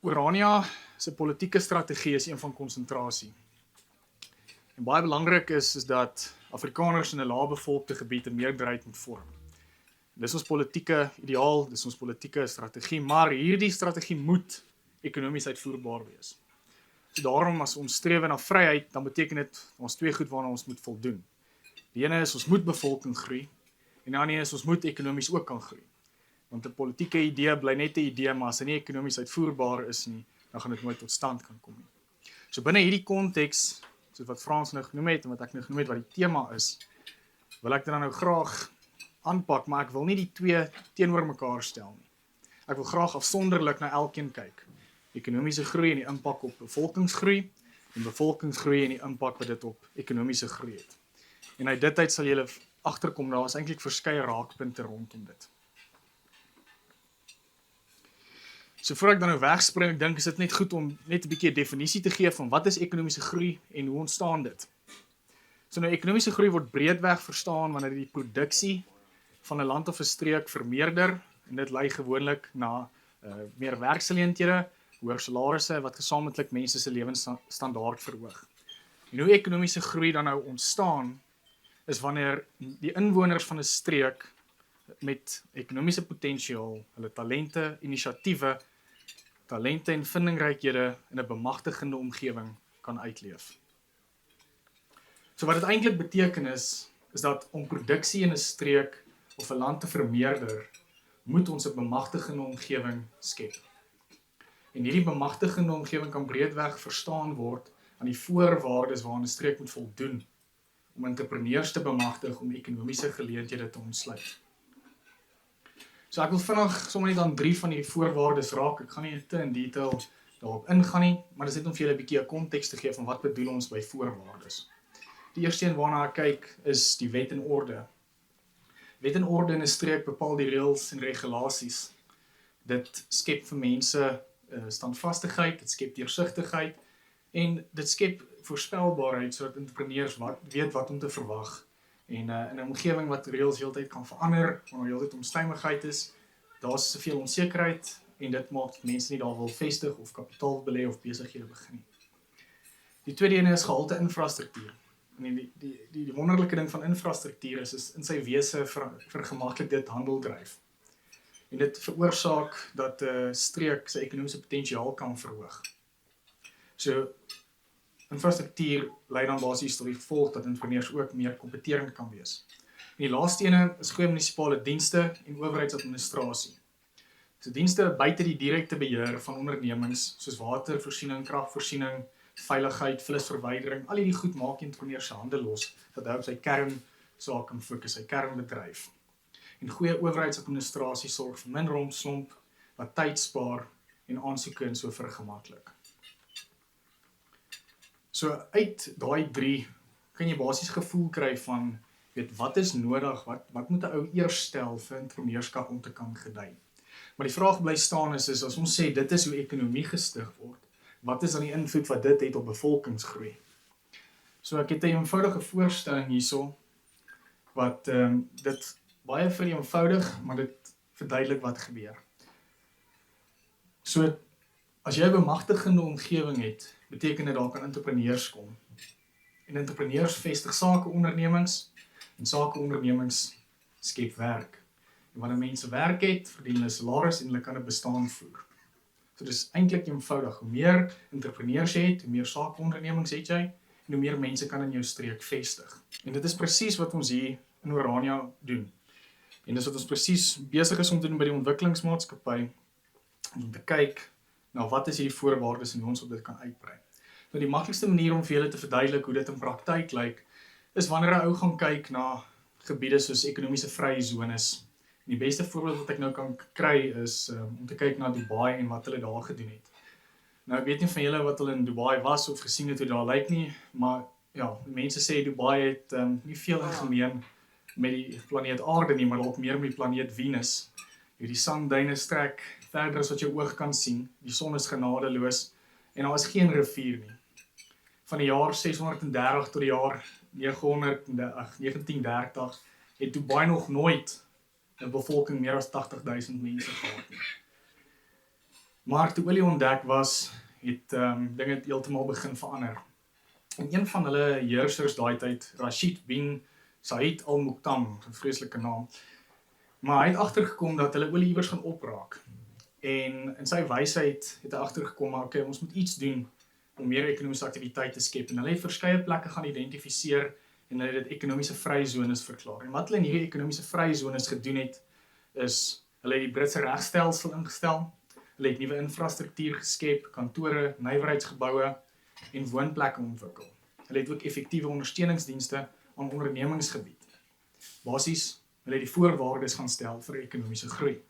Orania se politieke strategie is een van konsentrasie. En baie belangrik is dat Afrikaners in 'n laagbevolkte gebied 'n meerderheid moet vorm. Dis ons politieke ideaal, dis ons politieke strategie, maar hierdie strategie moet ekonomies uitvoerbaar wees. So daarom as ons streef na vryheid, dan beteken dit ons twee goed waarna ons moet voldoen. Die ene is ons moet bevolking groei en die ander is ons moet ekonomies ook kan groei. Want 'n politieke idee bly net 'n idee, maar as dit nie ekonomies uitvoerbaar is nie, dan gaan dit nooit tot stand kan kom nie. So binne hierdie konteks, soos wat Frans nou genoem het en wat ek nou genoem het wat die tema is, wil ek dit dan nou graag aanpak, maar ek wil nie die twee teenoor mekaar stel nie. Ek wil graag afsonderlik na elkeen kyk. Ekonomiese groei en die impak op bevolkingsgroei en bevolkingsgroei en die impak wat dit op ekonomiese groei het. En uit dit uit sal julle agterkom, daar is eintlik verskeie raakpunte rondom dit. So voor ek dan nou wegspring, ek dink is dit net goed om net 'n bietjie 'n definisie te gee van wat is ekonomiese groei en hoe ontstaan dit. So nou ekonomiese groei word breedweg verstaan wanneer die produksie van 'n land of 'n streek vermeerder en dit lei gewoonlik na meer werksgeleenthede, hoër salarisse wat gesamentlik mense se lewensstandaard verhoog. En hoe ekonomiese groei dan nou ontstaan is wanneer die inwoners van 'n streek met ekonomiese potensiaal, hulle talente, inisiatiewe, talente en vindingrykhede in 'n bemagtigende omgewing kan uitleef. So wat dit eintlik beteken is dat om produksie in 'n streek of 'n land te vermeerder, moet ons 'n bemagtigende omgewing skep. En hierdie bemagtigende omgewing kan breedweg verstaan word aan die voorwaardes waaraan 'n streek moet voldoen om entrepreneurs te bemagtig om ekonomiese geleenthede te ontsluit. So ek wil vinnig sommer net aan 3 van hierdie voorwaardes raak. Ek gaan nie te in detail daarop ingaan nie, maar dit is net om vir julle 'n bietjie 'n konteks te gee van wat bedoel ons by voorwaardes. Die eerste een waarna ek kyk is die wet en orde. Wet en orde in 'n streek bepaal die reëls en regulasies. Dit skep vir mense standvastigheid, dit skep deursigtigheid en dit skep voorspelbaarheid sodat entrepreneurs weet wat om te verwag. En in 'n omgewing wat reëls heeltyd kan verander, wanneer heeltyd omstandigheid is, daar's soveel onsekerheid en dit maak mense nie daar wil vestig of kapitaal belê of besighede begin nie. Die tweede een is gehalte infrastruktuur. En die wonderlike ding van infrastruktuur is in sy wese vergemaklik dit handel dryf. En dit veroorsaak dat 'n streek sy ekonomiese potensiaal kan verhoog. So infrastruktuur lei dan basies tot die gevolg dat entrepreneurs ook meer kompeterend kan wees. En die laaste ene is goeie munisipale dienste en owerheidsadministrasie. So dienste buite die direkte beheer van ondernemings soos watervoorsiening, kragvoorsiening, veiligheid, vullisverwydering, al hierdie goed maak die entrepreneur se hande los dat hy op sy kernsaak kan fokus, sy kernbedryf. En goeie owerheidsadministrasie sorg vir min rompslomp, wat tyd spaar en aansoeke en so vergemaklik. So uit daai 3 kan jy basies gevoel kry van wat is nodig, wat moet 'n ou eers stel vir entrepreneurskap om te kan gedei. Maar die vraag bly staan is as ons sê dit is hoe ekonomie gestig word, wat is dan die invloed wat dit het op bevolkingsgroei? So ek het 'n eenvoudige voorstelling hierso wat dit baie vereenvoudig, maar dit verduidelik wat gebeur. So as jy 'n bemagtigende omgewing het, beteken dit daar kan entrepreneurs kom. En entrepreneurs vestig sakeondernemings en sakeondernemings skep werk. En wanneer mense werk het, verdien hulle salaris en hulle kan 'n bestaan voer. So dis eintlik eenvoudig. Hoe meer entrepreneurs jy het, hoe meer sakeondernemings het jy en hoe meer mense kan in jou streek vestig. En dit is presies wat ons hier in Orania doen. En dis wat ons presies besig is om te doen by die ontwikkelingsmaatskappy om te kyk na wat is hierdie voorwaardes en hoe ons op dit kan uitbrei. Nou die maklikste manier om vir julle te verduidelik hoe dit in praktyk lyk, is wanneer 'n ou gaan kyk na gebiede soos ekonomiese vrye zones. En die beste voorbeeld wat ek nou kan kry is om te kyk na Dubai en wat hulle daar gedoen het. Nou ek weet nie van julle wat hulle in Dubai was of gesien het hoe daar lyk nie, maar ja, mense sê Dubai het nie veel in gemeen met die planeet Aarde nie, maar dalk meer met die planeet Venus. Die sandduine strek verder as wat jou oog kan sien, die son is genadeloos en daar is geen rivier nie. Van die jaar 630 tot die jaar 1930 het Dubai nog nooit 'n bevolking meer as 80.000 mense gehad nie. Maar toe olie ontdek was, het dinge heeltemal begin verander. En een van hulle heersers daai tyd, Rashid bin Said Al Maktoum, 'n vreeslike naam, maar hy het agtergekom dat hulle olie iewers gaan opraak. En in sy wysheid het hy agtergekom, maar okay, ons moet iets doen om meer ekonomiese aktiwiteit te skep. En hulle het verskeie plekke gaan identifiseer en hulle het dit ekonomiese vrye zones verklaar. En wat hulle in hierdie ekonomiese vrye zones gedoen het, is hulle het die Britse regstelsel ingestel, hulle het nuwe infrastruktuur geskep, kantore, nywerheidsgeboue en woonplekke ontwikkel. Hulle het ook effektiewe ondersteuningsdienste aan ondernemingsgebied. Basies, hulle het die voorwaardes gaan stel vir ekonomiese groei.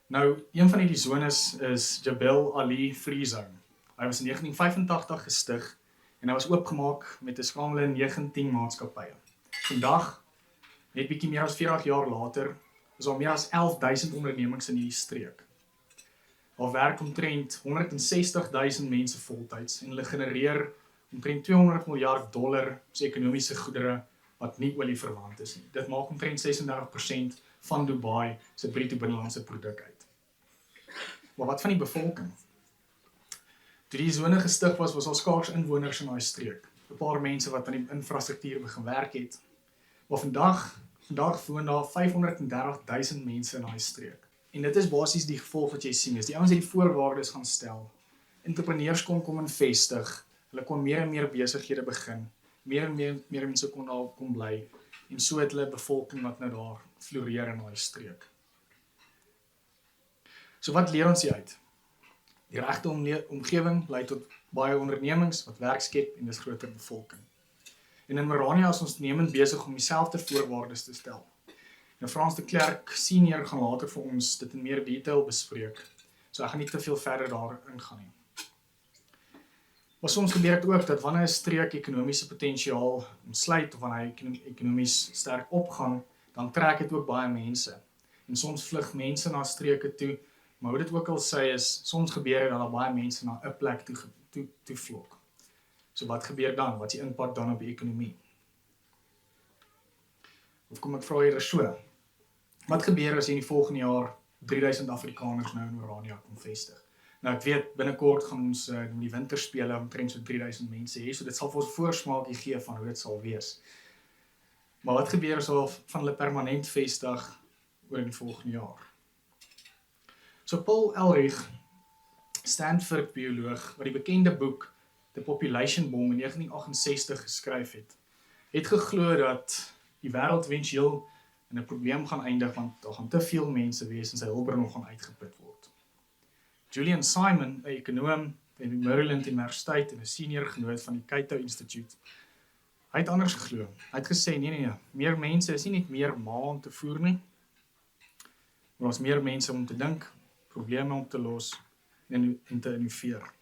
Nou, een van hierdie zones is Jebel Ali Free Zone. Hy was in 1985 gestig en hy was oopgemaak met 'n skramele 19 maatskappye. Vandag, net bietjie meer as 40 jaar later, is daar meer as 11.000 ondernemings in hierdie streek. Daar werk omtrent 160.000 mense voltyds en hulle genereer omtrent $200 miljard se ekonomiese goedere wat nie olie verwant is nie. Dit maak omtrent 36% van Dubai se bruto binnelandse produk uit. Maar wat van die bevolking? Toe die sone gestig was daar skaars inwoners in daai streek. 'n Paar mense wat aan die infrastruktuur begin werk het. Maar vandag woon daar 530.000 mense in daai streek. En dit is basies die gevolg wat jy sien is. Die ouens het die voorwaardes gaan stel. Entrepreneurs kom investig. Hulle kon meer en meer besighede begin. Meer en meer mense kon daar kom bly. En so het hulle bevolking wat nou daar floreer in daai streek. So wat leer ons hier uit? Die regte omgewing lei tot baie ondernemings wat werk skep en dis groter bevolking. En in Morania is ons nemend besig om dieselfde voorwaardes te stel. En Frans de Klerk senior gaan later vir ons dit in meer detail bespreek. So ek gaan nie te veel verder daarin gaan nie. Maar soms gebeur dit ook dat wanneer 'n streek ekonomiese potensiaal ontsluit of wanneer hy ekonomies sterk opgaan, dan trek dit ook baie mense. En soms vlug mense na streke toe, maar hoe dit ook al sê is, soms gebeur dit dat daar baie mense na 'n plek toe vlok. So wat gebeur dan? Wat is die impak dan op die ekonomie? Of kom ek vra julle so? Wat gebeur as in die volgende jaar 3000 Afrikaners nou in Orania kom vestig? Nou ek weet binnekort gaan ons die winterspele omtrent so 3000 mense hê, so dit sal vir ons voorsmaakie gee van hoe dit sal wees. Maar wat gebeur as hulle van hulle permanent vestig oor die volgende jaar? So Paul Ehrlich, Stanford bioloog, wat die bekende boek The Population Bomb in 1968 geskryf het geglo dat die wêreld éventueel in 'n probleem gaan eindig want daar gaan te veel mense wees en sy hulpbronne gaan uitgeput word. Julian Simon, 'n ekonoom by die Maryland Universiteit en 'n senior genoot van die Cato Institute, hy het anders geglo. Hy het gesê nee, meer mense is nie net meer maal om te voer nie, maar ons meer mense om te dink, probleme om te los en te innoveer.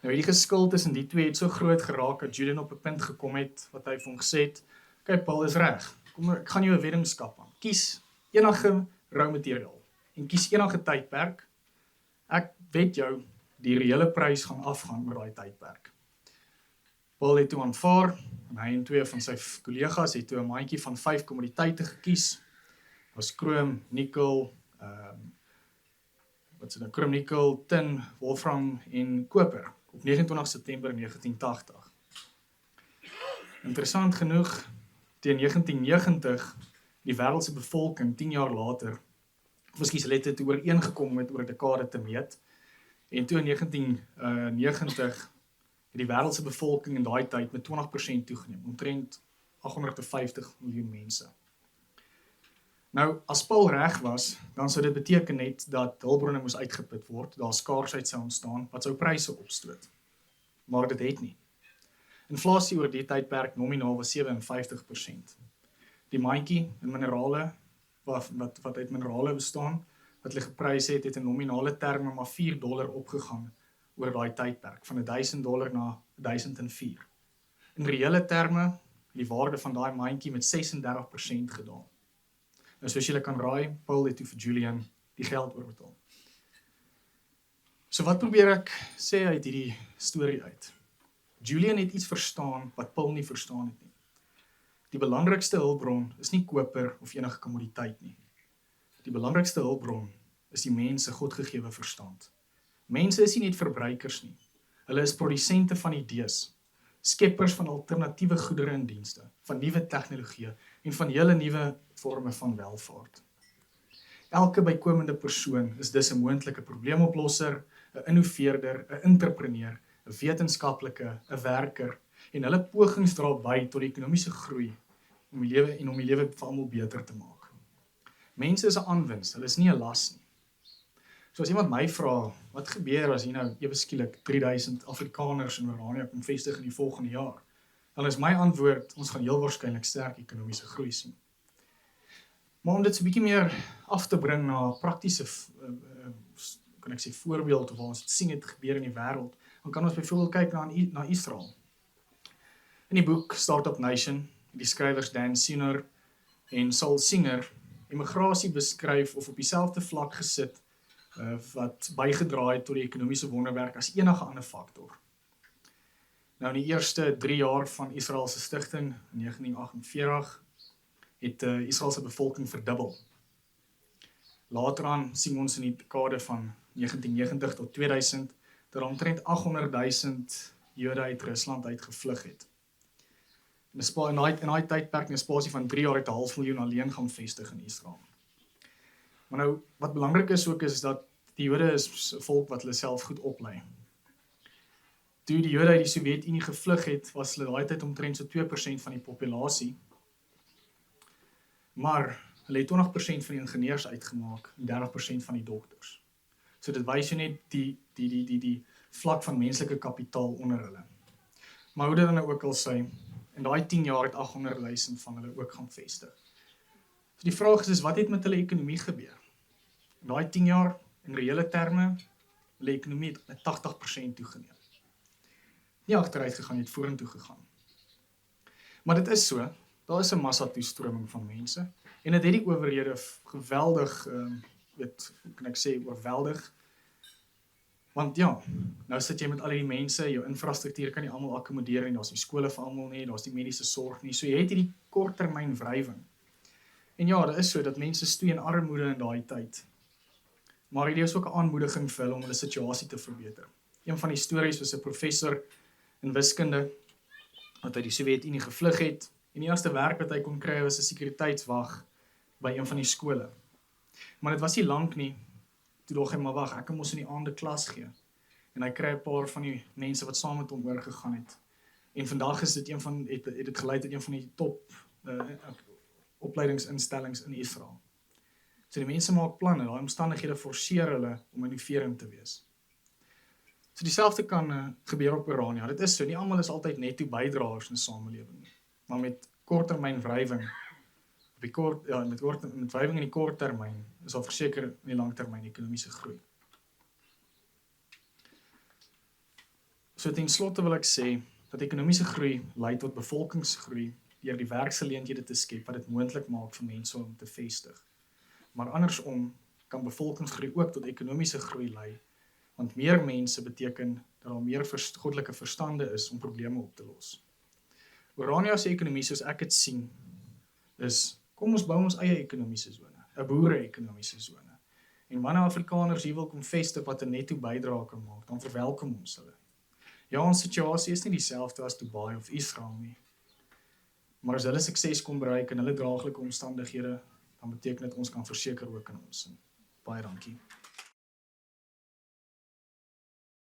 Nou die geskil tussen die twee het so groot geraak dat Julian op 'n punt gekom het wat hy vir hom gesê het, "Kyk Paul, is reg. Kom ek gaan jou 'n weddingskap aan. Kies enige rou materiaal en kies enige tydperk. Ek weet jou die reële prys gaan afgaan oor daai tydperk." Paul het toe aanvaar en hy en twee van sy kollegas het toe 'n mandjie van 5 kommoditeite gekies. Was krom, nikkel, krom, nikkel, tin, wolfram en koper op 29 September 1980. Interessant genoeg, teen 1990, die wêreldse bevolking 10 jaar later, hulle het dit ooreengekom met oor 'n dekade te meet, en toe in 1990 het die wêreldse bevolking in daai tyd met 20% toegeneem, omtrent 850 miljoen mense. Nou, as Paul reg was, dan sou dit beteken net dat hulpbronne moes uitgeput word, daar skaarsheid sou ontstaan, wat sou pryse opstoot. Maar dit het nie. Inflasie oor die tydperk nominaal was 57%. Die mandjie in minerale, wat uit minerale bestaan, wat hulle geprys het in nominale terme maar $4 opgegaan oor daai tydperk, van $1000 na 1004. In reële terme, die waarde van daai mandjie met 36% gedaal. Nou soos julle kan raai, Paul het toe vir Julian die geld oorbetaal. So wat probeer ek sê uit hierdie storie uit? Julian het iets verstaan wat Paul nie verstaan het nie. Die belangrikste hulpbron is nie koper of enige kommoditeit nie. Die belangrikste hulpbron is die mens se godgegewe verstand. Mense is nie net verbruikers nie. Hulle is produsente van idees, skeppers van alternatiewe goedere en dienste, van nuwe tegnologieë en van hele nuwe vorme van welvaart. Elke bykomende persoon is dus 'n moontlike probleemoplosser, 'n innoveerder, 'n entrepreneur, 'n wetenskaplike, 'n werker, en hulle pogings dra by tot die ekonomiese groei om die lewe vir almal beter te maak. Mense is 'n aanwinst, hulle is nie 'n las nie. So as iemand my vra, wat gebeur as hier nou ewe skielik 3000 Afrikaners in Oranje kom vestig in die volgende jaar? Dan is my antwoord, ons gaan heel waarskynlik sterk ekonomiese groei sien. Maar om dit so 'n bietjie meer af te bring na 'n praktiese kan ek sê voorbeeld of waar ons dit sien het gebeur in die wêreld, dan kan ons byvoorbeeld kyk na Israel. In die boek Startup Nation, die skrywers Dan Singer en Saul Singer, immigrasie beskryf of op dieselfde vlak gesit wat bygedra het tot die ekonomiese wonderwerk as enige ander faktor. Nou in die eerste 3 jaar van Israel se stigting in 1948 het Israel se bevolking verdubbel. Later aan sien ons in die dekade van 1990 tot 2000 dat omtrent 800,000 Jode uit Rusland uitgevlug het. In daai tydperk in 'n spasie van 3 jaar het 'n half miljoen alleen gaan vestig in Israel. Maar nou, wat belangrik is ook is dat die Jode is 'n volk wat hulle self goed oplei. Toe die Jode uit die Sowjetunie gevlug het, was hulle daai tyd omtrent so 2% van die populasie. Maar hulle het 20% van die ingenieurs uitgemaak en 30% van die dokters. So dit wys jou net die vlak van menslike kapitaal onder hulle. Maar hoe dit dan nou ook al sê, in daai 10 jaar het 800,000 van hulle ook gaan vestig. So die vraag is wat het met hulle ekonomie gebeur? In daai 10 jaar, in reële terme, hulle ekonomie het met 80% toegeneem. Nie agteruit gegaan, het vorentoe gegaan. Maar dit is so, daar is 'n massa toestroming van mense, en dit het die owerhede geweldig, kan ek sê, oorweldig. Want ja, nou sit jy met al die mense, jou infrastruktuur kan nie almal akkommodeer nie, daar's nie skole vir almal nie, daar's nie mediese sorg nie, so jy het hierdie korttermyn wrywing. En ja, dit is so dat mense stoei in armoede in daai tyd. Maar hierdie is ook 'n aanmoediging vir hulle om hulle situasie te verbeter. Een van die stories was 'n professor in wiskunde wat uit die Sowjetunie gevlug het, en die eerste werk wat hy kon kry was 'n sekuriteitswag by een van die skole. Maar dit was nie lank nie, toe dog hy maar wag, ek kan mos in die aande klas gee. En hy kry 'n paar van die mense wat saam met hom oorgegaan het. En vandag is dit het dit gelei tot een van die top opleidingsinstellings in Israel. So die mense maak planne, daai omstandighede forceer hulle om innoverend te wees. So dieselfde kan gebeur op Oranje. Dit is so, nie almal is altyd netto bydraers in die samelewing nie. Maar met korttermyn wrywing, met wrywing in die korttermyn, is al verseker in die langtermyn ekonomiese groei. So ten slotte wil ek sê, dat ekonomiese groei lei tot bevolkingsgroei, deur die werksgeleenthede te skep, wat dit moontlik maak vir mense om te vestig. Maar andersom kan bevolkingsgroei ook tot ekonomiese groei lei, want meer mense beteken dat daar meer goddelike verstande is om probleme op te los. Oranje se ekonomie, soos ek dit sien, is, kom ons bou ons eie ekonomiese sone, 'n boere-ekonomiese sone. En wanneer Afrikaners hier wil kom vestig wat 'n netto bydrae kan maak, dan verwelkom ons hulle. Ja, ons situasie is nie dieselfde as Dubai of Israel nie. Maar as hulle sukses kom bereik in hulle draaglike omstandighede, dan beteken dit ons kan verseker ook in ons. Baie dankie.